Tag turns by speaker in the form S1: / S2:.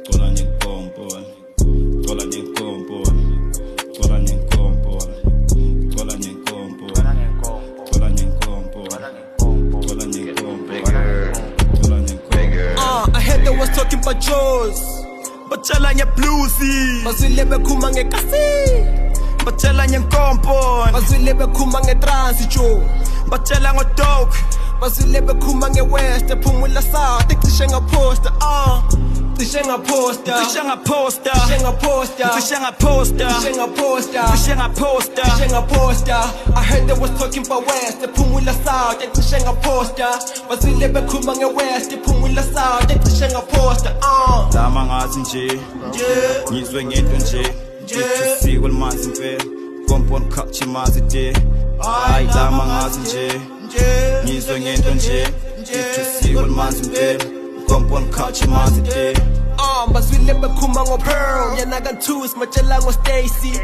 S1: Cola nyenkompon, cola nyenkompon, cola nyenkompon, cola nyenkompon, cola nyenkompon, cola nyenkompon, cola nyenkompon.
S2: I heard they was talking about Jaws,
S3: Batshela ngebluesy,
S2: bazwile bekhuluma ngekasi,
S3: batshela ngenkompon,
S2: bazwile bekhuluma ngetrance Joe,
S3: batshela ngodope,
S2: bazwile bekhuluma ngewest ephumula south ecishe ngaphosta cishe ngaphosta
S3: cishe ngaphosta,
S2: cishe ngaphosta
S3: cishe ngaphosta,
S2: cishe ngaphosta
S3: cishe ngaphosta,
S2: cishe ngaphosta. I heard they was talking about west ephumula south ecishe ngaphosta, bazwile bekhuluma ngewest ephumula south ecishe ngaphosta
S1: Lama ngazi nje, ngizwe ngento nje, isiko limanzi impela, kompon khapchi mazi de. Hayi lama ngazi nje, ngizwe ngento nje, isiko limanzi impela, kompon khapchi mazi de.
S2: bazwile bekhuluma ngo Pearl yena ka-Tools matshela ngo Stacy.